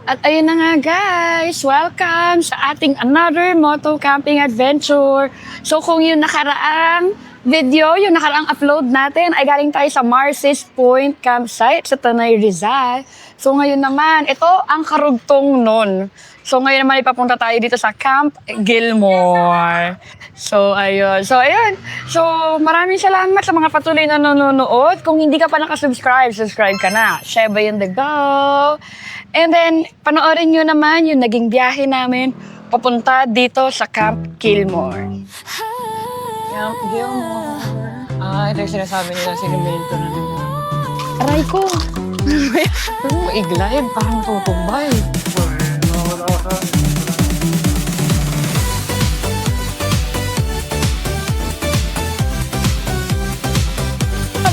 At ayun na nga guys, welcome sa ating another moto camping adventure. So kung yung nakaraang video, yung nakaraang upload natin ay galing tayo sa Marces Point campsite sa Tanay Rizal. So ngayon naman, ito ang karugtong nun. So ngayon naman ipapunta tayo dito sa Camp Gilmore. So ayun. So maraming salamat sa mga patuloy na nanonood. Kung hindi ka pa nakasubscribe, subscribe ka na. Sheba in the go. And then, panoorin nyo naman yung naging biyahe namin papunta dito sa Camp Gilmore. Camp Gilmore. Ito yung sinasabi nila, sinimento na nila. Aray ko! Iglide, parang tutumbay.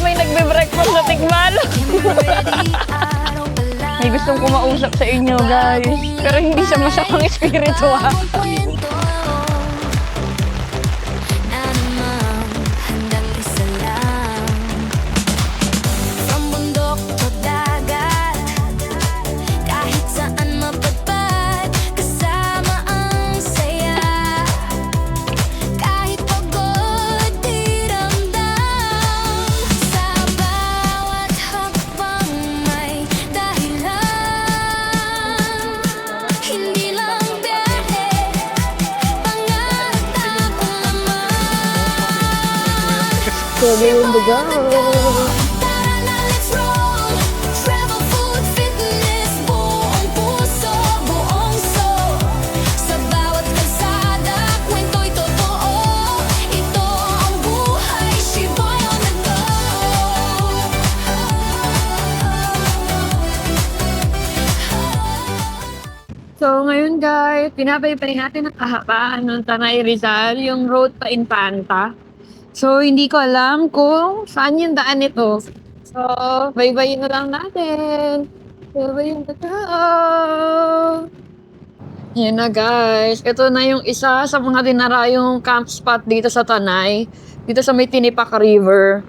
May nagbe-breakfast na tikman. May gustong kumausap sa inyo, guys. Pero hindi siya masyadong espiritual. Sabi yung baga. So ngayon guys, pinapay-pay natin ang kahabaan ng Tanay Rizal, yung road pa Infanta. So, hindi ko alam kung saan yung daan nito. So, bye-bye na lang natin. Bye-bye na tao. Yan na guys. Ito na yung isa sa mga dinarayong camp spot dito sa Tanay. Dito sa may Tinipak River.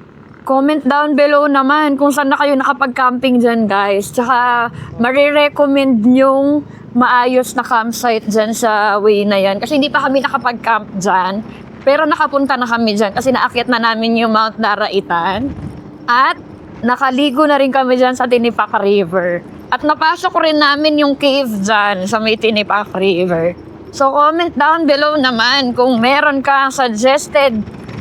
Comment down below naman kung saan na kayo nakapag-camping dyan guys. Tsaka, marirecommend yung maayos na campsite dyan sa way na yan. Kasi hindi pa kami nakapag-camp dyan. Pero nakapunta na kami dyan kasi naakyat na namin yung Mount Daraitan. At nakaligo na rin kami dyan sa Tinipak River. At napasok rin namin yung cave dyan sa may Tinipak River. So comment down below naman kung meron kang suggested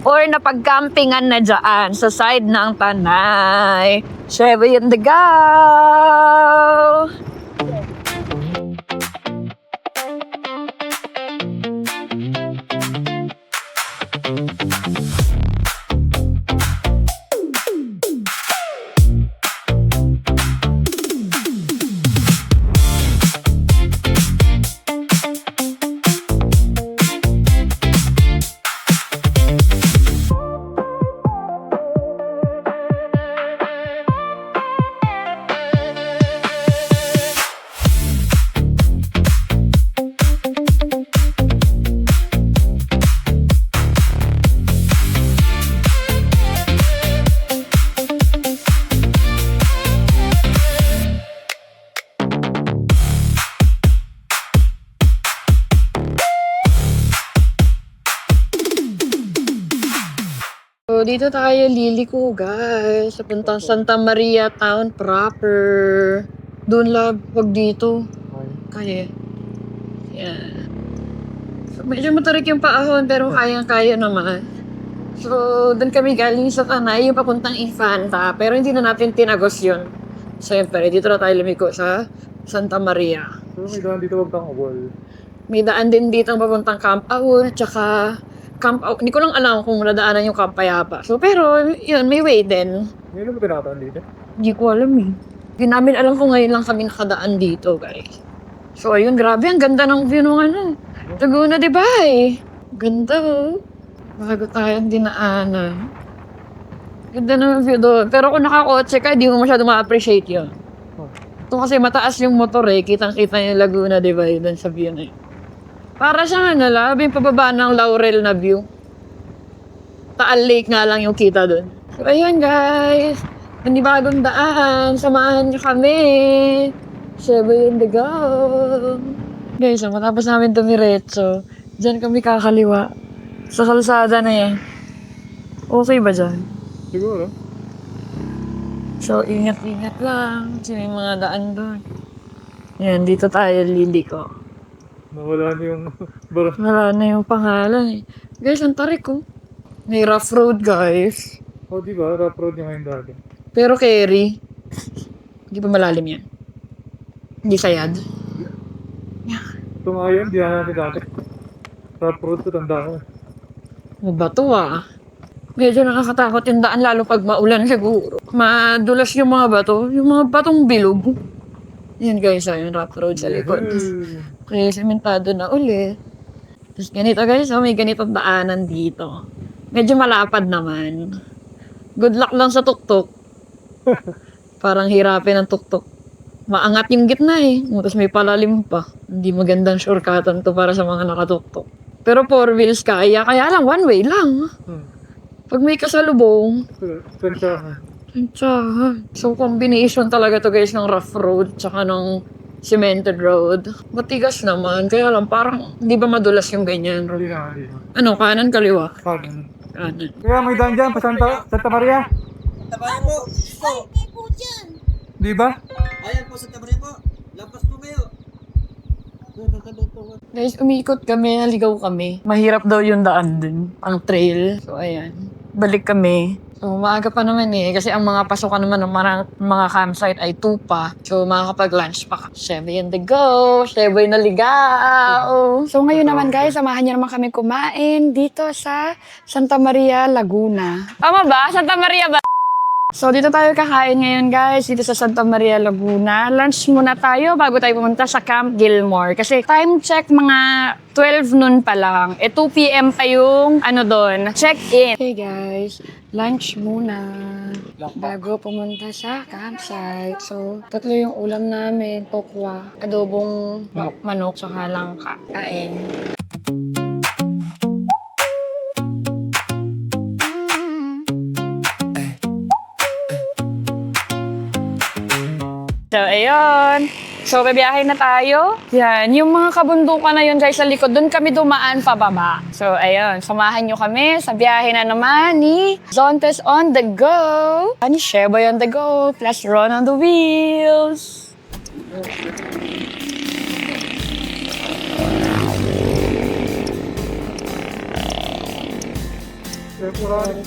or napag-campingan na dyan sa side ng Tanay. Sheba in the go! So, dito tayo liliko, guys. Sa puntang Santa Maria Town proper. Doon lang, wag dito. Kaya. Yan. So, medyo matarik yung paahon, pero kayang-kaya naman. So, doon kami galing sa Tanay, yung papuntang Infanta. Pero hindi na natin tinagos yun. Siyempre, dito na tayo lumiko sa Santa Maria. So, may daan dito wag kang awol. May daan din dito ang papuntang Camp Aul, tsaka Camp Aul. Hindi ko lang alam kung nadaanan yung Camp Payapa. So, pero, yun, may way din. Ngayon ba tinataan dito? Hindi ko alam eh. Hindi namin alam kung ngayon lang kami nakadaan dito, guys. So, ayun, grabe. Ang ganda ng view ng ano. Laguna, di ba eh? Ganda oh. Bago tayong dinaanan. Ganda ng view doon. Pero kung nakakotse ka, di mo masyado ma-appreciate yun. Ito kasi mataas yung motor eh. Kitang-kita yung Laguna, di ba? Doon sa view na yun. Para sa labing pababa ng Laurel na view. Taal Lake nga lang yung kita doon. So, ayun guys. Panibagong daan. Samahan niyo kami. 7 in the go. Guys, matapos namin tumiretso, dyan kami kakaliwa. Sa kalsada na yan. Okay ba dyan? Siguro. So, ingat-ingat lang. Kasi may mga daan doon. Yan, dito tayo liliko. Nawala na yung baras. Wala na yung pangalan eh. Guys, ang tarik ko. May rough road, guys. O, di ba? Rough road yung ngayon dati. Pero carry. Hindi pa malalim yan. Hindi sayad. Ito nga yun, di na natin dati. Rough road ko, tanda ko. Ano ba to ah? Medyo nakakatakot yung daan lalo pag maulan siguro. Madulas yung mga bato. Yung mga batong bilog. Yan guys, yung rough road sa likod. Kaya sementado na uli. Tapos ganito guys, may ganitong daanan dito. Medyo malapad naman. Good luck lang sa tuktok. Parang hirapin ang tuktok. Maangat yung gitna eh. Tapos may palalim pa. Hindi magandang shortcutan to para sa mga nakatuktok. Pero 4 wheels kaya lang one way lang. Pag may kasalubong, Sensyahan. tsahan. So, combination talaga to guys ng rough road tsaka ng cemented road. Matigas naman. Kaya lang parang hindi ba madulas yung ganyan. Hindi na, hindi na. Ano, kanan, kaliwa? Kanan. Kanan. Kaya may daan dyan, pa Santa Maria. Tabayan po. Po. Ay, po dyan. Di ba? Ayan po sa tabayan po. Lampas po kayo. Guys, umikot kami, naligaw kami. Mahirap daw yung daan dun, ang trail. So, ayan. Balik kami. So, maaga pa naman eh. Kasi ang mga pasokan naman ng mga campsite ay 2 pa. So, makakapag-lunch pa. 7 in the go. 7 na ligaw. So ngayon naman guys, samahan niyo naman kami kumain dito sa Santa Maria, Laguna. Tama ba? Santa Maria ba? So dito tayo kakain ngayon guys, dito sa Santa Maria, Laguna. Lunch muna tayo bago tayo pumunta sa Camp Gilmore. Kasi time check mga 12 noon pa lang. 2 p.m. pa yung doon, check-in. Okay guys, lunch muna bago pumunta sa campsite. So, 3 yung ulam namin. Tokwa, adobong manok, saka langka. Kain. So, ayun. So, babiyahin na tayo. Yan. Yung mga kabundukan na yun, guys, sa likod, doon kami dumaan pababa. So, ayun. Samahan nyo kami sa biyahe na naman ni Zontes on the go. Ni Sheboy on the go. Plus Ron on the wheels. Temporary.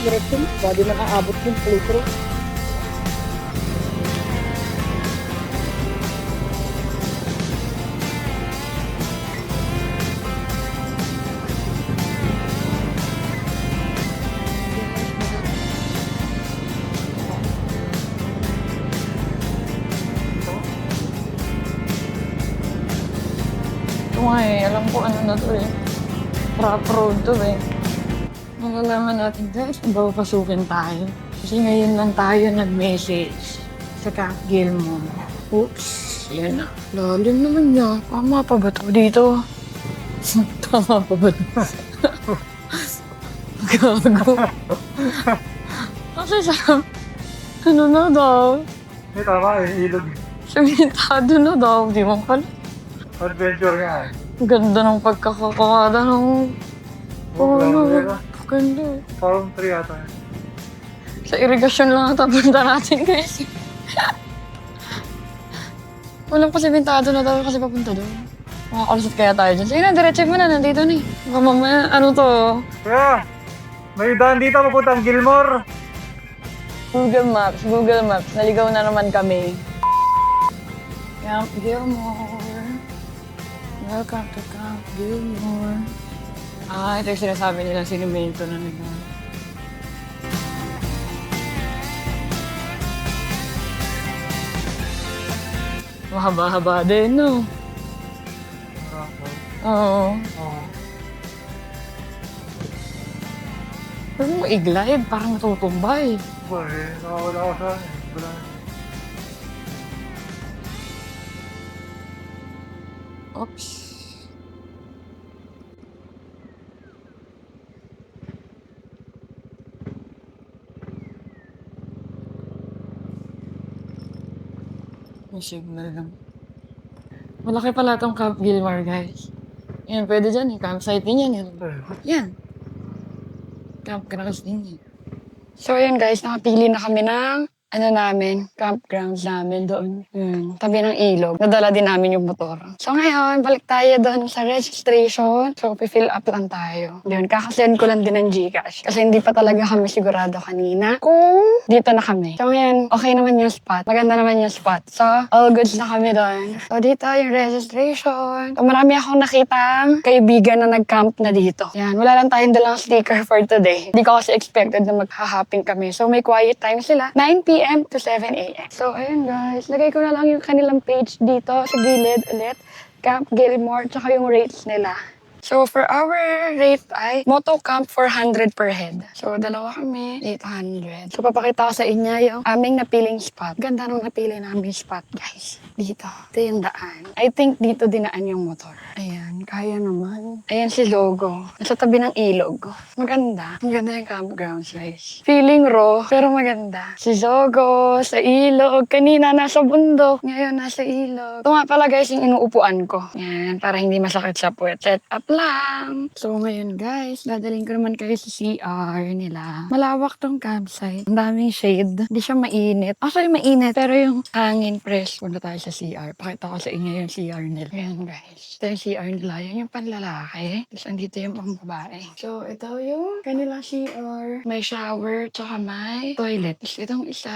Diretso, bago nakaabot yung filtro. Ito nga eh, alam ko ano na to eh. Rough road to eh. Malalaman natin guys kung papasukin tayo. Kasi ngayon lang tayo nag-message sa Camp Gilmore. Oops, yan na. Lalim naman niya. Tama pa ba ito dito? Tama pa ba ito? Gago. Kasi sa... Ano na daw? May tama eh, ilog. Samitado na daw. Di mo pala. Adventure nga eh. Ang ganda ng pagkakakada ng... Grabe. Ganda. Farm 3 yata. Sa irigasyon lang ata punta natin guys. Walang pasimentado na daw kasi papunta doon. Makakalusot kaya tayo dyan. Sige na, diretso mo na. Nandito na eh. Baka mamaya, ano to? Kaya, may daan dito papuntang Gilmore. Google Maps. Google Maps. Naligaw na naman kami. Camp Gilmore. Welcome to Camp Gilmore. Ah, ito yung sinasabi nila sinimento na nila. Mahaba-haba din, no? Oo. Oo. Pero mo i-glide, parang matutumbay. Boy, nakawala ko sa wala. Oops. May signal lang. Malaki pala tong Camp Gilmore, guys. Yan, pwede dyan. Campsite din yan. Yan. Campgrounds din yan. So, yun guys. Nakapili na kami ng campgrounds namin doon. Tabi ng ilog. Nadala din namin yung motor. So, ngayon, balik tayo doon sa registration. So, fill up lang tayo. Yun, kakasend ko lang din ng Gcash. Kasi hindi pa talaga kami sigurado kanina kung dito na kami. So, ngayon, okay naman yung spot. Maganda naman yung spot. So, all goods na kami doon. So, dito yung registration. So, marami akong nakitang kaibigan na nag-camp na dito. Yan, wala lang tayong dalang sticker for today. Hindi ko kasi expected na magha-hopping kami. So, may quiet time sila. 9 p.m. to 7 a.m. So, ayun guys. Lagay ko na lang yung kanilang page dito sa gilid ulit. Camp Gilmore, tsaka yung rates nila. So, for our rate ay Moto Camp 400 per head. So, dalawa kami, 800. So, papakita ko sa inyo yung aming napiling spot. Ganda nung napili namin spot, guys. Dito. Ito yung daan. I think dito dinaan yung motor. Ayan, kaya naman. Ayan si logo. Nasa tabi ng ilog. Maganda. Maganda yung campgrounds, guys. Feeling raw, pero maganda. Si Zogo, sa ilog. Kanina nasa bundok. Ngayon nasa ilog. Ito nga pala, guys, yung inuupuan ko. Yan, para hindi masakit sa puwet. Set up lang. So, ngayon guys, dadaling ko naman kayo sa CR nila. Malawak tong campsite. Ang daming shade. Hindi siya mainit. Actually, mainit. Pero yung hangin press. Punta tayo sa CR. Pakita ko sa inyo yung CR nila. Ayan guys. Ito yung CR nila. Yan yung panlalaki. Tapos andito yung pangbabae. So, ito yung kanilang CR. May shower, tsaka may toilet. Tapos itong isa,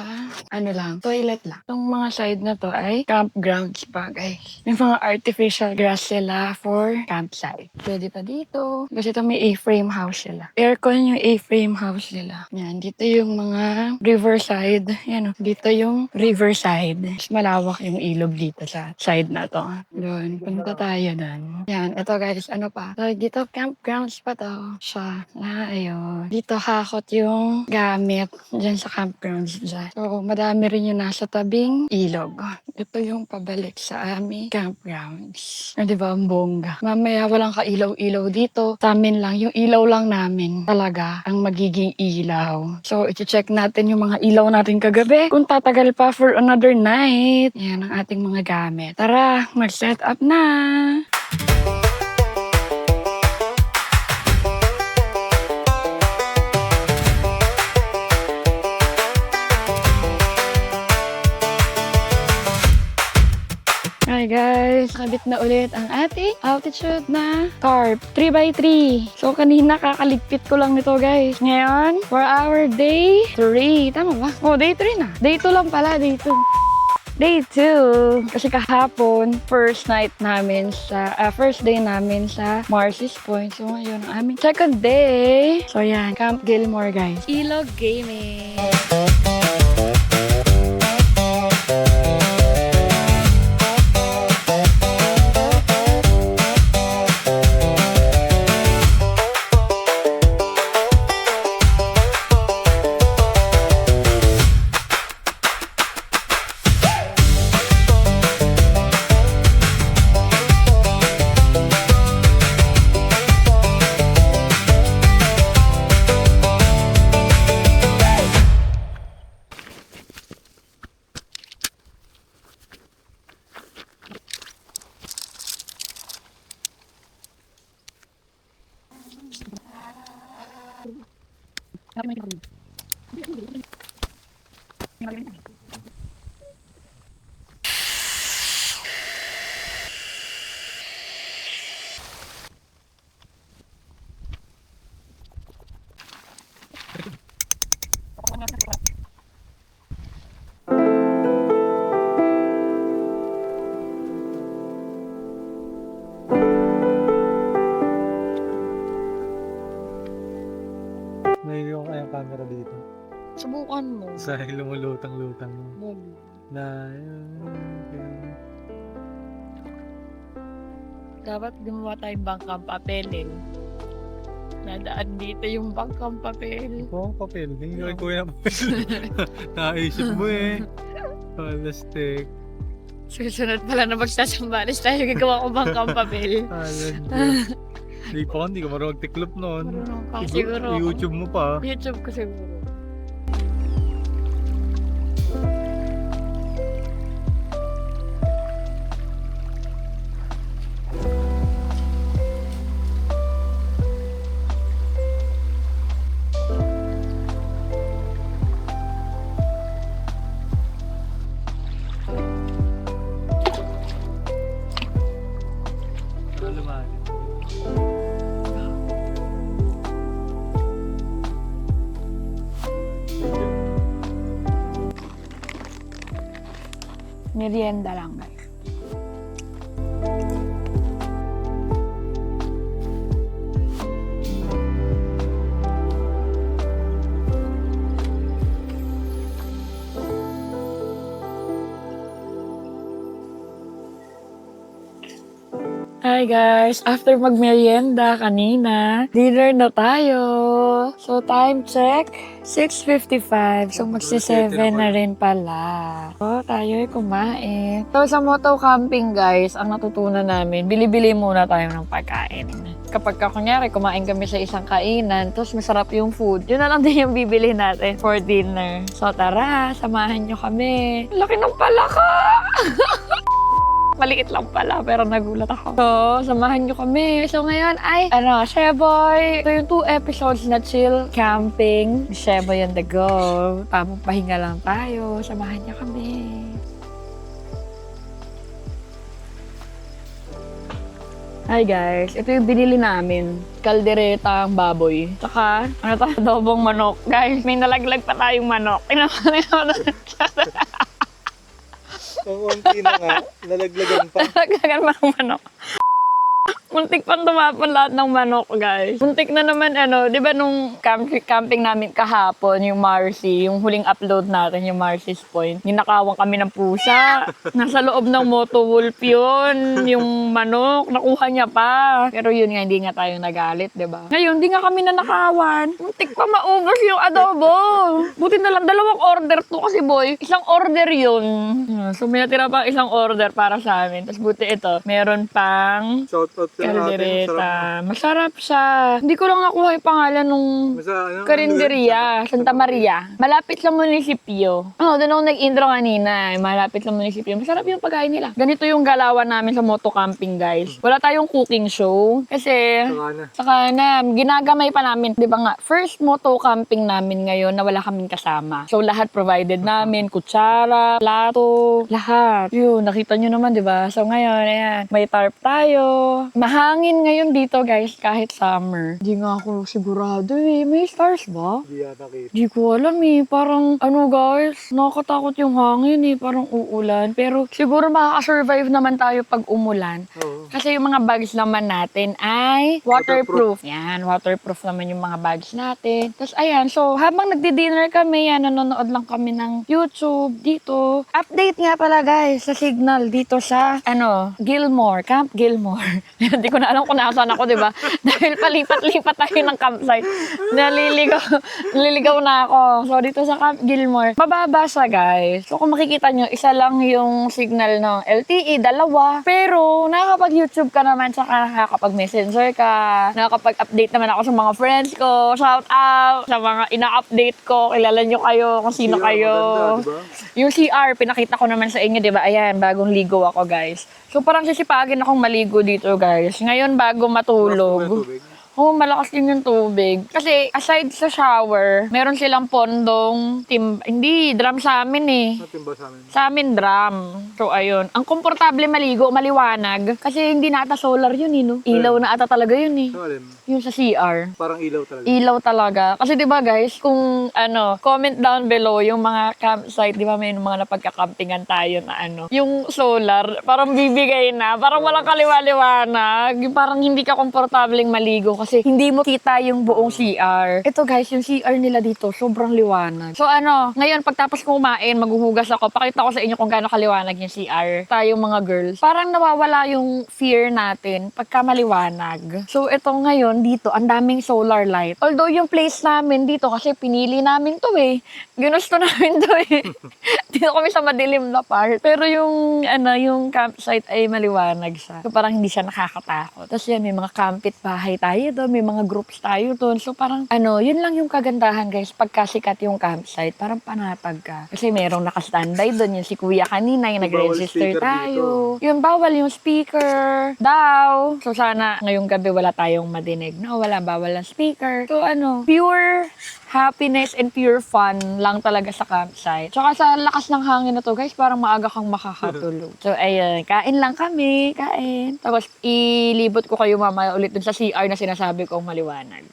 toilet lang. Itong mga side na to ay campgrounds pa guys. May mga artificial grass sila for campsite. Pwede pa dito. Kasi ito may A-frame house sila. Aircon yung A-frame house nila. Yan, dito yung mga riverside. Yan o, dito yung riverside. Mas malawak yung ilog dito sa side na to. Doon, punta tayo doon. Yan, ito guys, ano pa? So, dito campgrounds pa to. Siya. Ayun. Dito hakot yung gamit dyan sa campgrounds dyan. So, madami rin yung nasa tabing ilog. Ito yung pabalik sa aming campgrounds. Diba, ang bongga. Mamaya walang ilaw-ilaw dito. Sa amin lang, yung ilaw lang namin talaga ang magiging ilaw. So, i-check natin yung mga ilaw natin kagabi kung tatagal pa for another night. Yan ang ating mga gamit. Tara, mag-set up na! Hi guys, kabit na ulit ang ating altitude na tarp 3x3. So kanina kakaligpit ko lang nito guys. Ngayon, for our day 3. Tama ba? Oh, day 3 na. Day 2 lang pala, day 2. Day 2. Kasi kahapon, first day namin sa Marcy's Point. So ngayon, ang aming second day. So yan, Camp Gilmore guys. Ilog Gaming. May ko kayang camera dito. Subukan mo. Sa lumulutang-lutang mo. Na Dapat gumawa tayong bangkang papel. Nadaan dito yung bangkang papel. Oo, papel. Hindi ko kuya ng papel. Naisip mo eh. Plastic. Susunod pala na magsasambales tayo gagawa ko bangkang papel. Hindi ko marunong tiklop noon. Marunong ka siguro. YouTube mo pa. YouTube ko siguro. Merienda lang, guys. Hi guys! After magmerienda kanina, dinner na tayo. So time check, 6:55. So magsi-7 na rin pala. So tayo ay kumain. So sa moto camping guys, ang natutunan namin, bili-bili muna tayo ng pagkain. Kapag kunyari, kumain kami sa isang kainan, tapos masarap yung food, yun na lang din yung bibili natin for dinner. So tara, samahan nyo kami. Laki ng palaka! Maliit lang pala, pero nagulat ako. So, samahan nyo kami. So, ngayon ay, Sheboy. Ito yung 2 episodes na chill camping. Sheboy on the go. Tamang pahinga lang tayo. Samahan nyo kami. Hi guys, ito yung binili namin. Kaldereta ang baboy. Tsaka, adobong manok. Guys, may nalaglag pa tayong manok. Ang unti na nga, nalaglagan pa. Nalaglagan pa ng manok. Muntik pang tumapon lahat ng manok, guys. Muntik na naman, di ba nung camping namin kahapon, yung Marcy, yung huling upload natin, yung Marcy's Point, ninakawang kami ng pusa. Nasa loob ng Moto Wolf yun, yung manok, nakuha niya pa. Pero yun nga, hindi nga tayo nagalit, di ba? Ngayon, hindi nga kami nanakawan. Muntik pa maubos yung adobo. Buti na lang, 2 order to kasi boy. Isang order yun. So, may natira pang isang order para sa amin. Tapos buti ito, meron pang Shoutout sa natin. kaldereta. Masarap siya. Hindi ko lang nakuha yung pangalan nung karinderya, Santa Maria. Malapit sa munisipyo. Doon ako nag-intro kanina. Malapit sa munisipyo. Masarap yung pagkain nila. Ganito yung galawan namin sa moto camping, guys. Wala tayong cooking show. Kasi, saka na, ginagamay pa namin. Di ba nga, first moto camping namin ngayon na wala kaming kasama. So, lahat provided namin. Kutsara, plato, lahat. Yun, nakita nyo naman, di ba? So, ngayon, ayan, may tarp tayo. Mahangin ngayon dito, guys, kahit summer. Di nga ako sigurado eh. May stars ba? Hindi yata kita. Di ko alam eh. Parang, guys, nakakatakot yung hangin eh. Parang uulan. Pero siguro makaka-survive naman tayo pag umulan. Oo. Kasi yung mga bags naman natin ay waterproof. Yan, waterproof naman yung mga bags natin. Tapos ayan, so habang nagdi-dinner kami, yan, nanonood lang kami ng YouTube dito. Update nga pala guys sa signal dito sa, Gilmore, Camp Gilmore. Hindi ko na alam kung nasaan ako, di ba? Dahil palipat-lipat tayo ng campsite. Naliligaw na ako. So, dito sa Camp Gilmore, mababa siya, guys. So, kung makikita nyo, isa lang yung signal ng LTE, 2. Pero, nakakapag-YouTube ka naman, saka nakakapag-messenger ka. Nakakapag-update naman ako sa mga friends ko. Shout out sa mga ina-update ko. Kilala nyo kayo kung sino CR, kayo. maganda, diba? Yung CR, pinakita ko naman sa inyo, di ba? Ayan, bagong ligo ako, guys. So, parang sisipagin akong maligo dito, guys. Ngayon, bago matulog. Oo, malakas din yung tubig. Kasi, aside sa shower, meron silang pondong hindi, drum sa amin eh. Timba sa amin. Sa amin, drum. So, ayun. Ang komportable maligo, maliwanag. Kasi hindi na ata solar yun eh, no? Ilaw na ata talaga yun eh. Sa alin? Yung sa CR. Parang ilaw talaga. Ilaw talaga. Kasi 'di ba guys, kung comment down below yung mga campsite, 'di ba may mga napagka-campingan tayo na yung solar, parang bibigay na, parang walang kaliwa-liwanag, parang hindi ka komportableng maligo kasi hindi mo kita yung buong CR. Ito guys, yung CR nila dito sobrang liwanag. So ngayon pagtapos kumain, maghuhugas ako, pakita ko sa inyo kung gaano kaliwanag yung CR. Tayong mga girls, parang nawawala yung fear natin pagka maliwanag. So ito ngayon dito, ang daming solar light. Although yung place namin dito, kasi pinili namin to eh. Ginusto namin to eh. Dito kami sa madilim na part. Pero yung, yung campsite ay maliwanag siya. So parang hindi siya nakakatakot. Tapos yan, may mga campit bahay tayo doon, may mga groups tayo doon. So parang, yun lang yung kagandahan guys, pagkasikat yung campsite, parang panatag ka. Kasi merong naka-standby doon, yung si kuya kanina, yung nag-register tayo. Yung bawal yung speaker daw. So sana ngayong gabi wala tayong madinig. No, wala, bawal ang speaker. So pure happiness and pure fun lang talaga sa campsite. Tsaka sa lakas ng hangin na to, guys, parang maaga kang makakatulog. So, ayun, kain lang kami, kain. Tapos, ilibot ko kayo mamaya ulit dun sa CR na sinasabi kong maliwanag.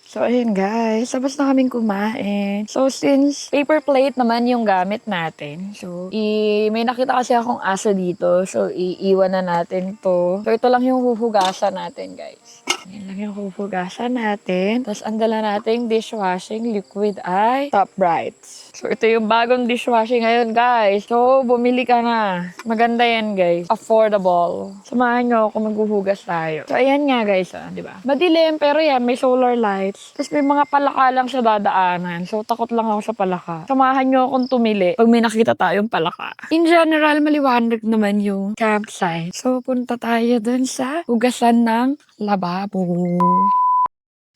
So, ayun guys. Tapos na kaming kumain. So, since paper plate naman yung gamit natin. So, may nakita kasi akong aso dito. So, iiwan na natin to. So, ito lang yung huhugasan natin guys. Yan lang yung huhugasan natin. Tapos, ang dala nating dishwashing liquid ay Top Brights. So, ito yung bagong dishwashing ngayon guys. So, bumili ka na. Maganda yan guys. Affordable. Samahan nyo ako maghuhugas tayo. So, ayan nga guys, di ba? Madilim, pero yan, may solar lights. Tapos may mga palaka lang sa dadaanan. So, takot lang ako sa palaka. Samahan nyo akong tumili pag may nakita tayong palaka. In general, maliwanag naman yung campsite. So, punta tayo dun sa hugasan ng lababo.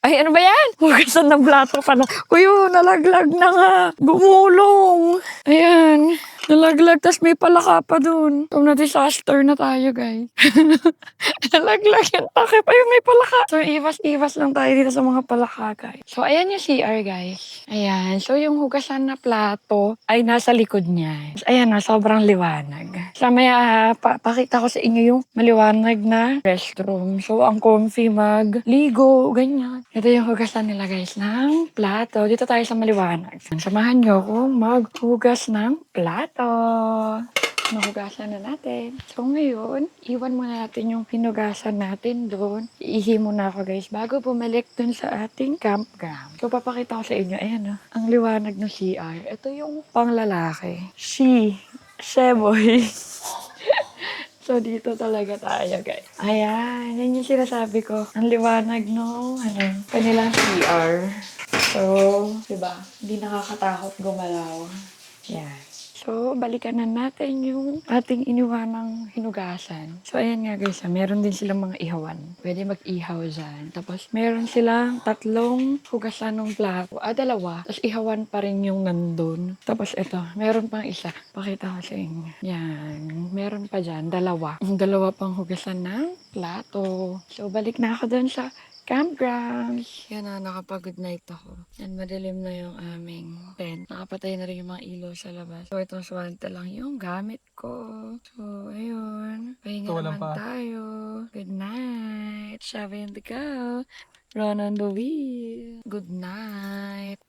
Ay, ano ba yan? Hugasan ng plato pala. Uy, nalaglag na nga. Gumulong. Ayan. Nalaglag, tas may palaka pa dun. So, na-disaster na tayo, guys. Nalaglag yung takip. Ayun, may palaka. So, iwas-iwas lang tayo dito sa mga palaka, guys. So, ayan yung CR, guys. Ayan. So, yung hugasan na plato ay nasa likod niya. Ayan na, sobrang liwanag. So, maya, pakita ko sa inyo yung maliwanag na restroom. So, ang comfy magligo, ganyan. Ito yung hugasan nila, guys, ng plato. Dito tayo sa maliwanag. Samahan nyo akong maghugas ng plato. Nahugasan na natin. So ngayon, iwan muna natin yung hinugasan natin doon. Iihi muna ako guys bago bumalik doon sa ating campground. So papakita ko sa inyo, ayan ang liwanag ng CR. Ito yung panglalaki. Sheboy. So dito talaga tayo guys. Ayan, yan yung sinasabi ko. Ang liwanag no, kanilang CR. So, diba, hindi nakakatakot gumalaw. Yan. So, balikan na natin yung ating iniwanang hinugasan. So, ayan nga guys, meron din silang mga ihawan. Pwede mag-ihaw dyan. Tapos, meron silang 3 hugasan ng plato. 2. Tapos, ihawan pa rin yung nandun. Tapos, ito, meron pang isa. Pakita ko sa inyo. Yan. Meron pa dyan, 2. 2 pang hugasan ng plato. So, balik na ako dun sa campground. Yan na, nakapag-good night ako. Yan, madilim na yung aming tent. Nakapatay na rin yung mga ilaw sa labas. So, itong swante lang yung gamit ko. So, ayun. Pahinga naman tayo. Good night. 7 to go. Run on the wheel. Good night.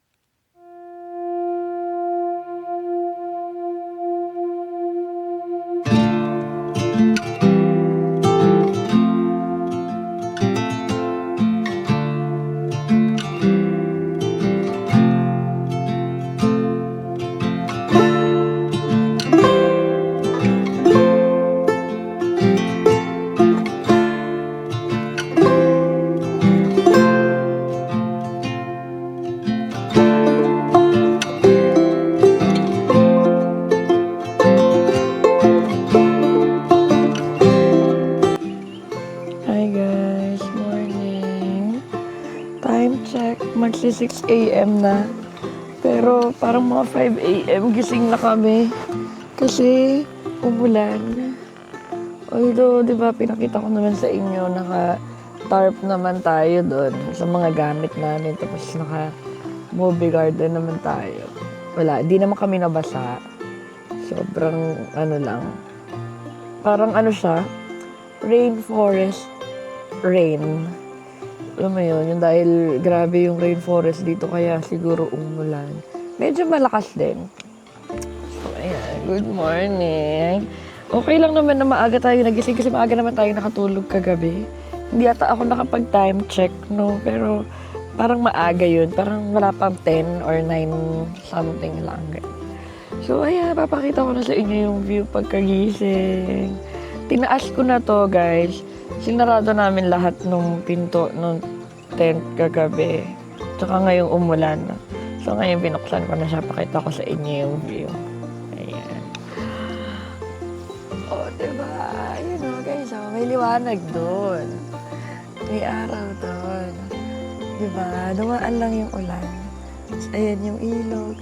Hi guys, morning. Time check, magsi 6 AM na. Pero parang mga 5 AM gising na kami. Kasi umulan. Although, di ba, pinakita ko naman sa inyo, naka-tarp naman tayo doon sa mga gamit namin. Tapos naka-movie garden naman tayo. Wala, di naman kami nabasa. Sobrang lang. Parang siya, rainforest rain. Alam mo yun, yung dahil grabe yung rainforest dito kaya siguro umulan. Medyo malakas din. So, ayan. Good morning. Okay lang naman na maaga tayo nagising kasi maaga naman tayo nakatulog kagabi. Hindi ata ako nakapag-time check, no? Pero parang maaga yun. Parang wala pang 10 or 9 something lang. So, ayan. Papakita ko na sa inyo yung view pagkagising. Tinaas ko na to, guys. Sinarado namin lahat nung pinto nung tent kagabi. Tsaka ngayong umulan. So ngayon binuksan ko na siya. Pakita ko sa inyo yung view. Ayan. Oh, diba? Guys, may liwanag doon. May araw doon. Diba? Dumaan lang yung ulan. Ayan yung ilog.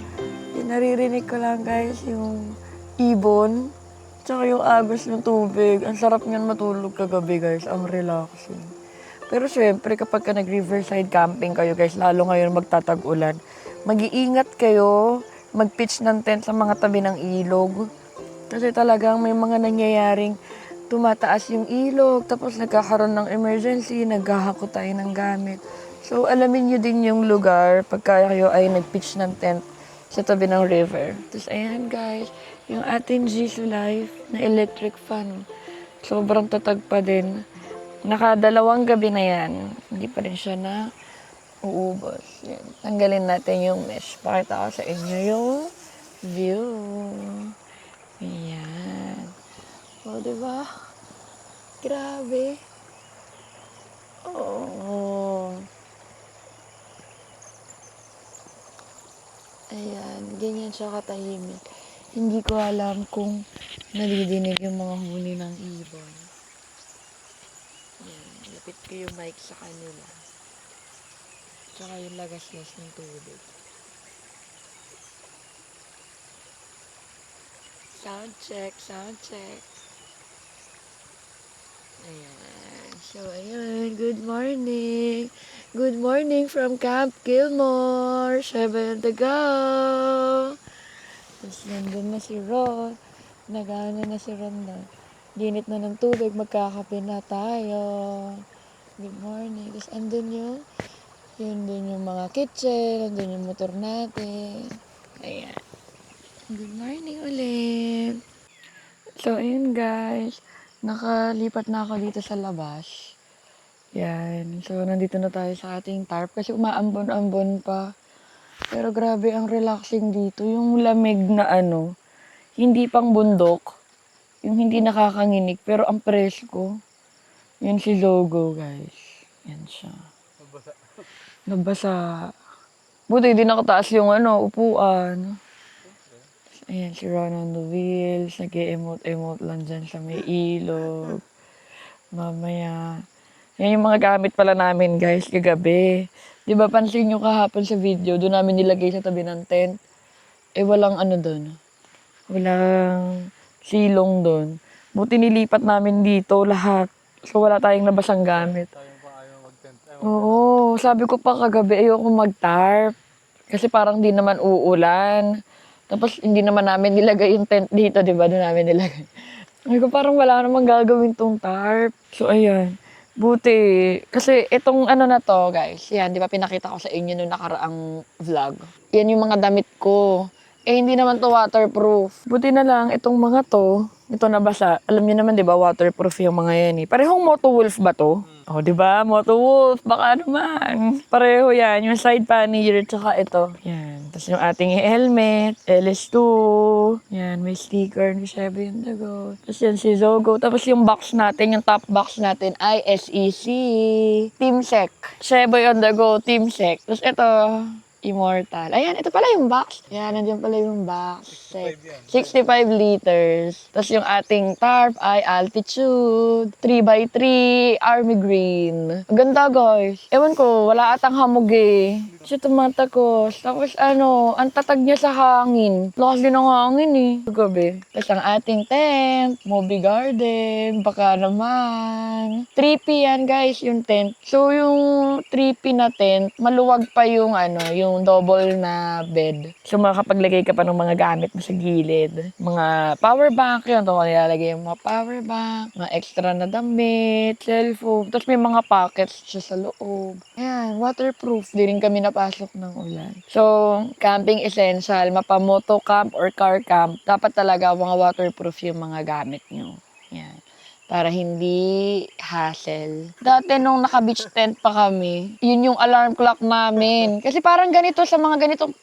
Yung naririnig ko lang, guys, yung ibon. Tsaka yung agos ng tubig. Ang sarap niyan matulog kagabi, guys. Ang relaxing. Pero syempre, kapag ka nag-riverside camping kayo, guys, lalo ngayon magtatag-ulan, mag-iingat kayo, mag-pitch ng tent sa mga tabi ng ilog. Kasi talagang may mga nangyayaring tumataas yung ilog, tapos nagkakaroon ng emergency, naghahakot tayo ng gamit. So, alamin nyo din yung lugar pagka kayo ay nag-pitch ng tent sa tabi ng river. Tapos, ayan guys, yung ating Jisoo Life na electric fan. Sobrang tatag pa din. Nakadalawang gabi na yan. Hindi pa rin siya na uubos. Yan. Tanggalin natin yung mesh. Pakita ko sa inyo yung view. Ayan. O, diba? Grabe. Oh. Ayan, ganyan siya katahimik. Hindi ko alam kung nadidinig yung mga huni ng ibon. Ayan, lapit ko yung mic sa kanila. Tsaka yung lagaslas ng tubig. Sound check, sound check. Ayan. So, ayan. Good morning. Good morning from Camp Gilmore. 7 to go. Tapos nandun na si Ron. Nagana na si Ron na. Ginit na ng tubig. Magkakape na tayo. Good morning. Tapos andun yun din yung mga kitchen. Andun yung motor natin. Ayan. Good morning ulit. So, ayun guys. Nakalipat na ako dito sa labas. Yan. So, nandito na tayo sa ating tarp kasi umaambon-ambon pa. Pero grabe ang relaxing dito. Yung lamig na hindi pang bundok. Yung hindi nakakanginig, pero ang presko. Yan si Zogo, guys. Yan siya. Nabasa. Buti, hindi nakataas yung upuan. Ayan, si Ron on the wheels. Nag-emote-emote lang dyan sa may ilog. Mamaya. Yan yung mga gamit pala namin, guys, kagabi. Di ba, pansin nyo kahapon sa video, doon namin nilagay sa tabi ng tent. Walang doon. Walang silong doon. Buti nilipat namin dito lahat. So, wala tayong nabasang gamit. Oo, sabi ko pa kagabi, ayoko mag-tarp. Kasi parang di naman uulan. Tapos, hindi naman namin nilagay yung tent dito, di ba? Doon namin nilagay. Sabi ko, parang wala namang gagawin tong tarp. So, ayan. Buti. Kasi itong na to, guys. Yan, di ba pinakita ko sa inyo nung nakaraang vlog. Yan yung mga damit ko. Hindi naman to waterproof. Buti na lang, itong mga to, ito nabasa. Alam niyo naman, di ba, waterproof yung mga yan eh. Parehong Moto Wolf ba to? Oh, di ba? Moto Wolf. Baka naman. Pareho yan. Yung side pannier, tsaka ito. Yan. Tapos yung ating helmet, LS2. Yan, may sticker ni Sheba yung dago. Tapos yan si Zogo. Tapos yung box natin, yung top box natin ay SEC. Team Sec. Sheba yung dago, Team Sec. Tapos ito, Immortal. Ayan, ito pala yung box. Ayan, nandiyan pala yung box. 65 liters. Tapos yung ating tarp ay Altitude. 3x3 Army Green. Ang ganda, guys. Ewan ko, wala atang hamog eh. Siya tumatakos. Tapos ang tatag niya sa hangin. Lakas din ng hangin eh. Gabi. Tapos ang ating tent, Movie Garden, baka naman. 3P yan, guys, yung tent. So, yung 3P na tent, maluwag pa yung yung double na bed. So, makapaglagay ka pa ng mga gamit mo sa gilid. Mga power bank yun. Ito ko nilalagay yung mga power bank, mga extra na damit, cellphone. Tapos may mga pockets siya sa loob. Ayan, waterproof. Di rin kami napasok ng ulan. So, camping essential, mapamoto camp or car camp, dapat talaga mga waterproof yung mga gamit nyo. Ayan. Para hindi hassle. Dati nung naka-beach tent pa kami, yun yung alarm clock namin. Kasi parang ganito sa mga ganitong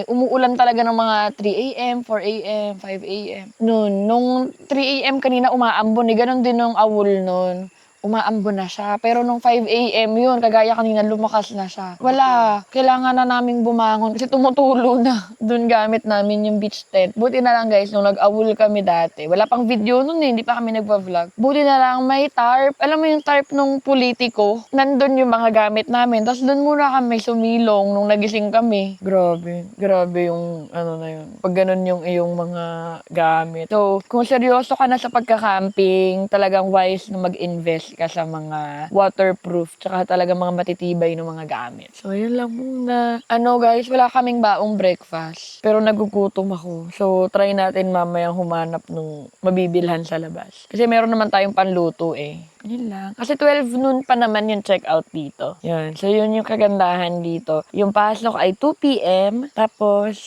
umuulan talaga ng mga 3 a.m., 4 a.m., 5 a.m. Nung 3 a.m. kanina umaambon, ganon din nung awol nun. Umaambon na siya. Pero nung 5 a.m. yun, kagaya kanina, lumakas na siya. Wala. Kailangan na naming bumangon kasi tumutulo na. Doon gamit namin yung beach tent. Buti na lang, guys, nung nag-awol kami dati. Wala pang video nun hindi pa kami nagpa-vlog. Buti na lang may tarp. Alam mo yung tarp nung politiko? Nandun yung mga gamit namin. Tapos doon muna kami sumilong nung nagising kami. Grabe. Grabe yung na yun. Pag ganun yung iyong mga gamit. So, kung seryoso ka na sa pagka-camping, talagang wise na mag-invest ka sa mga waterproof tsaka talaga mga matitibay ng mga gamit. So, yun lang muna. Ano guys, wala kaming baong breakfast. Pero nagugutom ako. So, try natin mamayang humanap nung mabibilhan sa labas. Kasi meron naman tayong panluto eh. Yun lang. Kasi 12 noon pa naman yung check-out dito. Yun. So, yun yung kagandahan dito. Yung pasok ay 2 p.m. Tapos,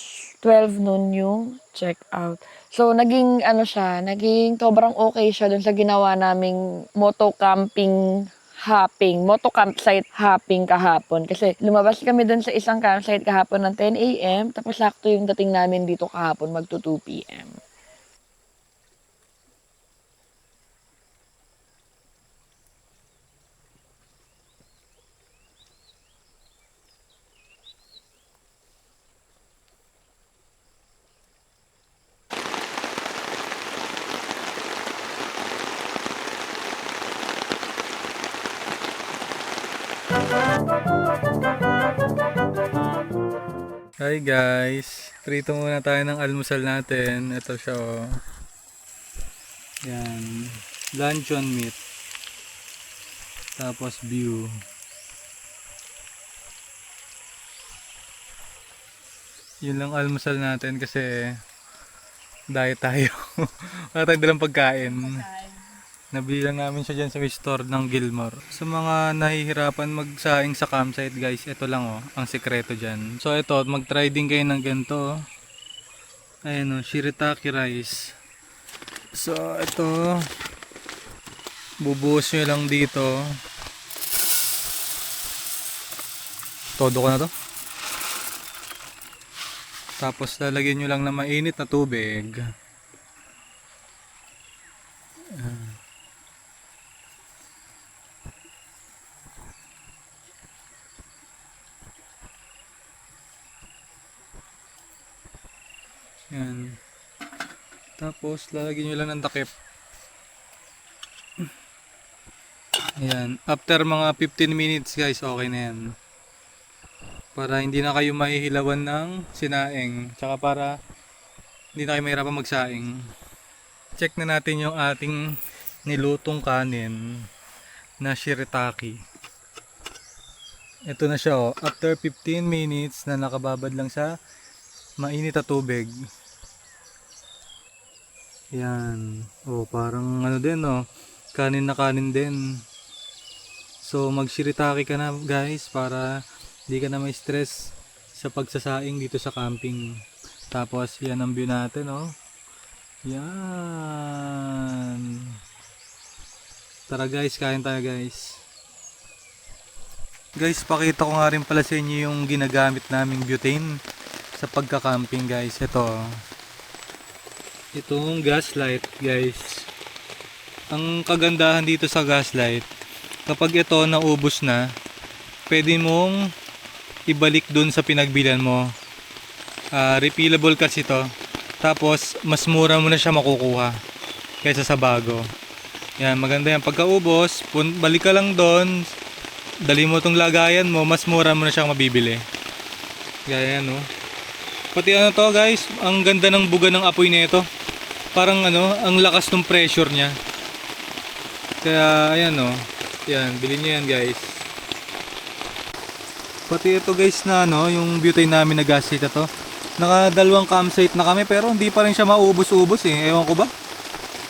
12 noon yung check-out. So, naging sobrang okay siya dun sa ginawa naming moto campsite hopping kahapon. Kasi lumabas kami dun sa isang campsite kahapon ng 10 a.m. Tapos sakto yung dating namin dito kahapon magto 2 p.m. Hi guys, prito muna tayo ng almusal natin. Ito siya oh. Yan, luncheon meat. Tapos view. Yun lang almusal natin kasi diet tayo. Wala tayong dalang pagkain. Nabili lang namin siya dyan sa may store ng Gilmore. Sa mga nahihirapan magsaing sa campsite guys, ito lang oh, ang sekreto dyan. So ito, mag-try din kayo ng ganito. Ayan oh, shirataki rice. So ito, bubuhos nyo lang dito. Todo ko na to. Tapos lalagyan nyo lang ng mainit na tubig. Yan. Tapos lalagyan nyo lang ng takip. Ayan. After mga 15 minutes guys, okay na yan. Para hindi na kayo mahihilawan ng sinaing. Tsaka para hindi na kayo mahirapan magsaing. Check na natin yung ating nilutong kanin na shirataki. Ito na siya oh. After 15 minutes na nakababad lang sa mainit na tubig. Yan. Oh, parang ano din oh. Kanin na kanin din. So mag-shirataki ka na guys para hindi ka na may stress sa pagsasaing dito sa camping. Tapos yan ang view natin oh. Yan. Tara guys, kain tayo guys. Guys, pakita ko nga rin pala sa inyo yung ginagamit naming butane sa pagka-camping guys. Itong gas light guys. Ang kagandahan dito sa gas light, kapag ito naubos na, pwede mong ibalik dun sa pinagbilan mo. Refillable kasi ito. Tapos mas mura mo na siya makukuha kaysa sa bago. Yan, maganda yan. Pagkaubos, balik ka lang doon, dali mo itong lagayan mo, mas mura mo na siya mabibili. Kaya yan, no. Pati ano to guys, ang ganda ng buga ng apoy nito. Parang ano, ang lakas ng pressure niya. Kaya ayan, no. Yan, bilhin niyo yan guys. Pati ito guys na ano, yung butane namin na gas heat ito. Nakadalawang campsite na kami pero hindi pa rin siya maubos-ubos eh. Ewan ko ba?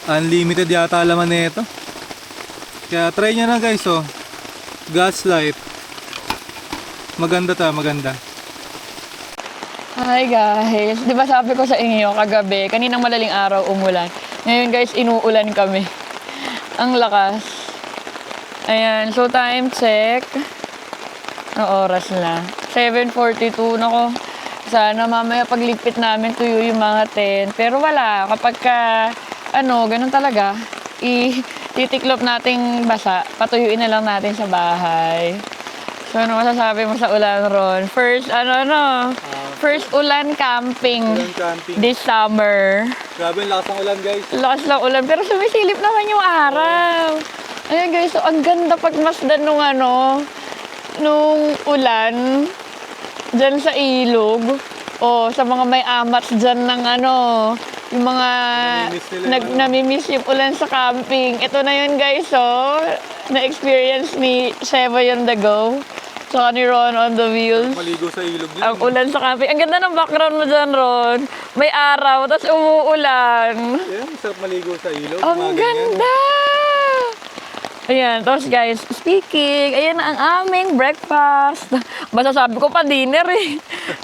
Unlimited yata laman nito. Kaya try nyo na guys oh. Gas light. Maganda ta, maganda. Hi guys, di ba sabi ko sa inyo kagabi, kaninang madaling araw umulan. Ngayon guys, inuulan kami. Ang lakas. Ayan, so time check. Ang oras na. 7:42 nako. Sana mamaya pagligpit namin tuyo yung mga tent. Pero wala, kapag ka, ganun talaga, titiklop nating basa, patuyuin na lang natin sa bahay. So, ano masasabi mo sa ulan, Ron? First ulan camping, this summer. Grabe, lakas ng ulan guys. Lakas ng ulan, pero sumisilip naman yung araw. Ayan guys, so ang ganda pagmasdan nung ulan. Diyan sa ilog. O, sa mga may amats dyan ng yung mga namimiss yung ulan sa camping. Ito na yun guys, oh. na-experience ni Sheva on the go. Tsaka ni Ron on the wheels. Maligo sa ilog yun. Ang ulan sa cafe. Ang ganda ng background mo dyan, Ron. May araw, tapos umuulan. Yan, sarap maligo sa ilog. Ang mga ganyan. ganda! Ayan, tapos guys, speaking, ayan ang aming breakfast. Masasabi ko pa dinner eh.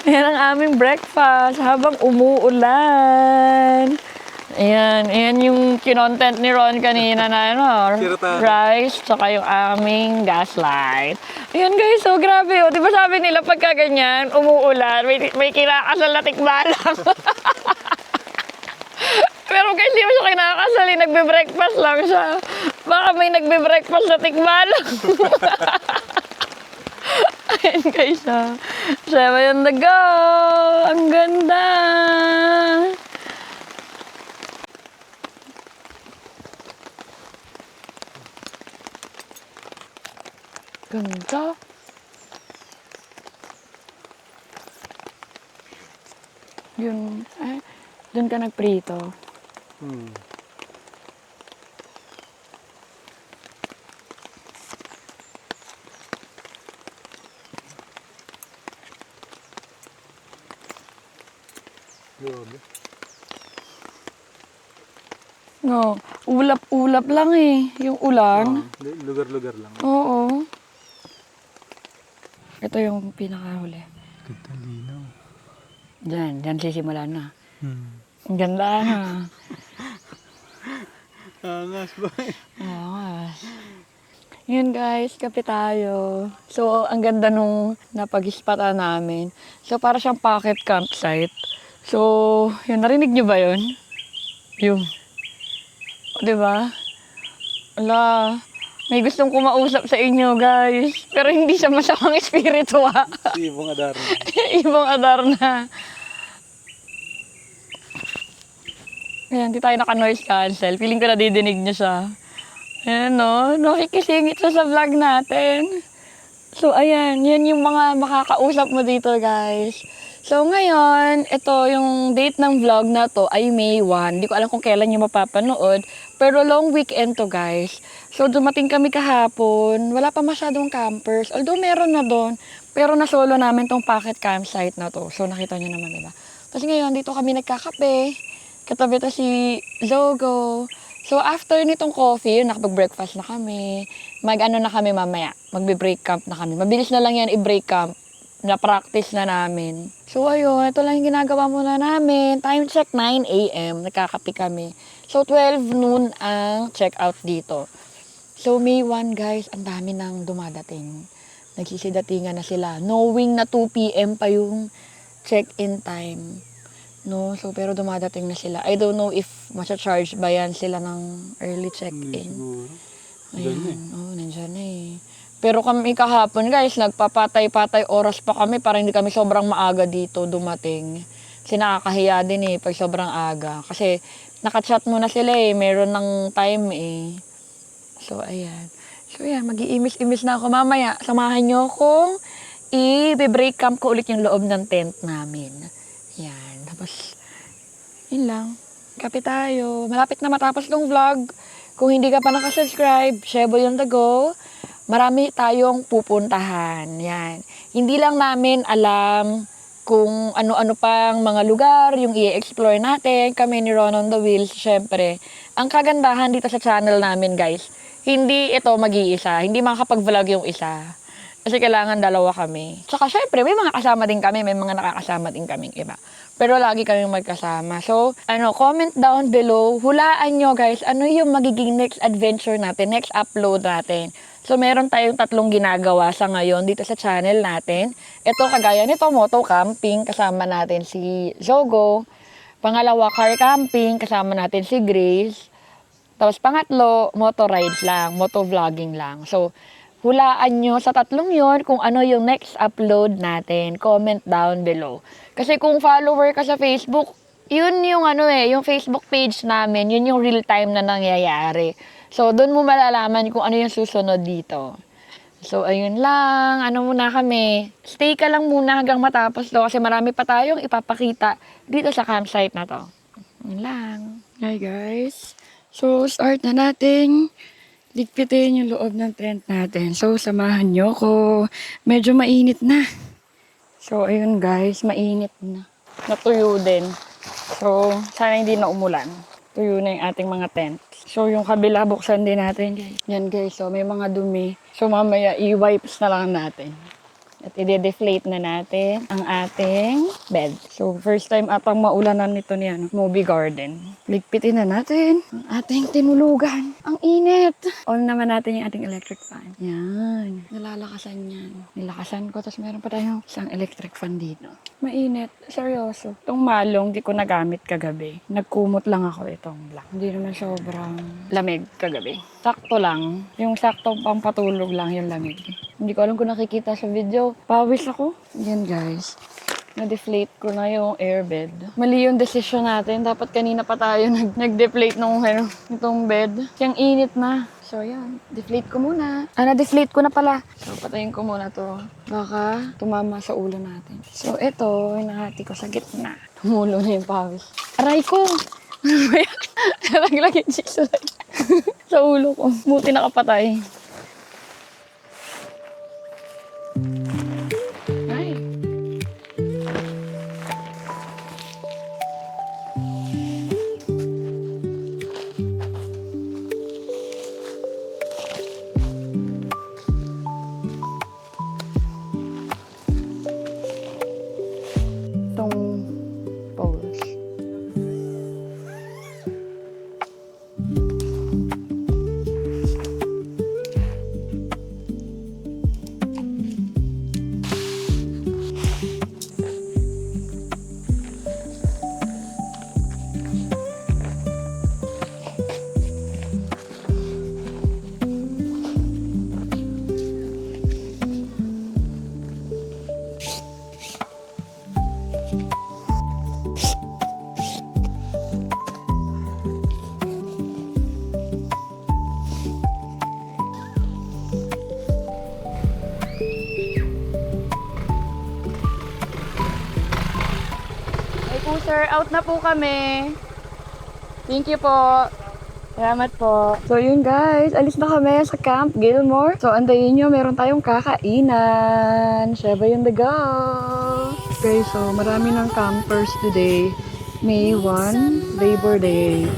Ayan ang aming breakfast habang umuulan. Ayan yung kinontent ni Ron kanina na Kiratan. rice, tsaka yung aming gaslight. Ayan guys, so grabe oh. Di ba sabi nila pagka ganyan, umuulan, may kinakasal na tikbalang. Pero guys, di mo siya kinakasal, nagbe-breakfast lang siya. Baka may nagbe-breakfast na tikbalang. Ayan guys, Sheva on the go! Ang ganda! Ganda. Yun, dun ka nagprito. Grabe. No, ulap-ulap lang eh, yung ulan. Lugar-lugar lang. Oo. Ito yung pinakahuli. Ganda linaw. Diyan sisimulan na. Ang ganda na. Angas ba? Angas. Yun guys, kape tayo. So, ang ganda nung napag-ispatan namin. So, para siyang pocket campsite. So, yun, narinig nyo ba yun? Yung, o, diba? Ala, may gustong kumausap sa inyo guys. Pero hindi siya masamang espiritu ha. Si Ibong Adarna. Ibang Adarna. Ayan, di tayo naka-noise cancel. Feeling ko nadidinig niya siya. Ayan no, nakikisingit siya sa vlog natin. So ayan, yan yung mga makakausap mo dito guys. So ngayon, ito yung date ng vlog na to ay May 1. Hindi ko alam kung kailan nyo mapapanood. Pero long weekend to guys. So dumating kami kahapon. Wala pa masyadong campers. Although meron na doon. Pero na-solo namin tong pocket campsite na to. So nakita nyo naman diba. Tapos ngayon, dito kami nagkakape. Katabi to si Zogo. So after nitong coffee, nakapag-breakfast na kami. Mag-ano na kami mamaya. Magbe-break camp na kami. Mabilis na lang yan i-break camp. Na-practice na namin. So ayun, ito lang yung ginagawa muna namin. Time check 9 a.m. Nagkakape kami. So 12 noon ang check-out dito. So May 1 guys, ang dami nang dumadating. Nagsisidatingan na sila. Knowing na 2 p.m. pa yung check-in time. No, so pero dumadating na sila. I don't know if masya-charge ba yan sila ng early check-in. Siguro. Ayan, nandyan na eh. Pero kami kahapon guys, nagpapatay-patay oras pa kami para hindi kami sobrang maaga dito dumating. Kasi nakakahiya din eh pag sobrang aga. Kasi nakachat muna sila eh, meron ng time eh. So ayan. So ayan, mag-iimis-imis na ako mamaya. Samahan nyo kung i-break camp ko ulit yung loob ng tent namin. Yan. Tapos, yun lang. Kape tayo. Malapit na matapos tong vlog. Kung hindi ka pa nakasubscribe, Sheva on the go. Marami tayong pupuntahan. Yan. Hindi lang namin alam kung ano-ano pang mga lugar, yung i-explore natin. Kami ni Ron on the Wheels, syempre. Ang kagandahan dito sa channel namin, guys, hindi ito mag-iisa. Hindi makakapag-vlog yung isa. Kasi kailangan dalawa kami. Tsaka syempre, may mga kasama din kami, may mga nakakasama din kaming iba. Pero lagi kaming magkasama. So, comment down below. Hulaan nyo guys, ano yung magiging next adventure natin, next upload natin. So, meron tayong 3 ginagawa sa ngayon dito sa channel natin. Ito, kagaya nito, moto camping, kasama natin si Zogo. Pangalawa, car camping, kasama natin si Grace. Tapos pangatlo, moto rides lang, moto vlogging lang. So, hulaan nyo sa 3 yon kung ano yung next upload natin. Comment down below. Kasi kung follower ka sa Facebook, yun yung yung Facebook page namin, yun yung real time na nangyayari. So, doon mo malalaman kung ano yung susunod dito. So, ayun lang. Muna kami. Stay ka lang muna hanggang matapos to kasi marami pa tayong ipapakita dito sa campsite na to. Yun lang. Hi guys. So, start na natin ligpitin yung loob ng tent natin. So, samahan nyo ko. Medyo mainit na. So, ayun guys, mainit na. Natuyo din. So, sana hindi na umulan. Tuyo na yung ating mga tent. So, yung kabila, buksan din natin guys. Yan guys, so may mga dumi. So, mamaya i-wipes na lang natin. At i-deflate na natin ang ating bed. So, first time atang maulanan nito ni Movie Garden. Ligpitin na natin ang ating tinulugan. Ang init! On naman natin yung ating electric fan. Yan. Nalalakasan yan. Nilakasan ko. Tapos meron pa tayong isang electric fan dito. Mainit. Seryoso. Itong malong, di ko nagamit kagabi. Nagkumot lang ako itong black. Hindi naman sobrang lamig kagabi. Sakto lang. Yung sakto pang patulog lang yung lamig. Hindi ko alam kung nakikita sa video. Pawis ako. Yan guys. Na-deflate ko na yung airbed. Mali yung decision natin. Dapat kanina pa tayo nag-deflate nitong bed. Yung init na. So yan. Deflate ko muna. Na-deflate ko na pala. So patayin ko muna to. Baka tumama sa ulo natin. So ito, hinahati ko sa gitna. Tumulo na yung pawis. Aray ko! Ano ba yan? Nalaglag yung chicks sa ulo ko. Buti nakapatay. Ay. Itong poles. Po sir, out na po kami. Thank you po. Salamat po. So yun guys, alis na kami sa Camp Gilmore. So antayin nyo, meron tayong kakainan. Sheba yung daga. Okay, so marami ng campers today. May 1, Labor Day.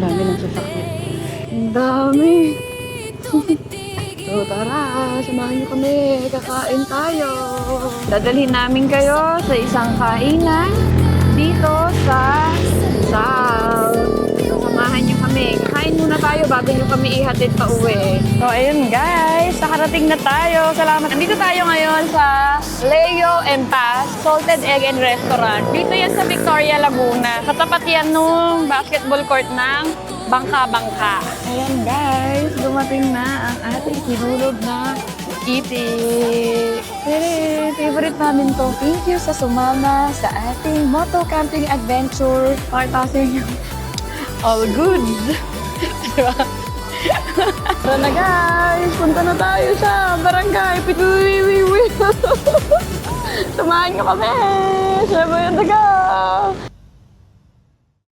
Dami ng sasakyan. Ang dami. So tara, samahan niyo kami, kakain tayo. Dadalhin namin kayo sa isang kainan dito sa South. So samahan niyo kami, kakain muna tayo bago niyo kami ihatid pa uwi. So ayun guys, nakarating na tayo. Salamat. Nandito tayo ngayon sa Leo and Paz Salted Egg and Restaurant. Dito yan sa Victoria, Laguna. Katapat yan nung basketball court ng Bangka-Bangka. Ayan guys, dumating na ang ating hinulog na itik. Favorite namin to. Thank you sa sumama sa ating moto camping adventure. Partasin yung all good. Diba? Tara na guys, punta na tayo sa barangay Pituwiwiwi. Samahan nyo kami. Siyempre yung daga.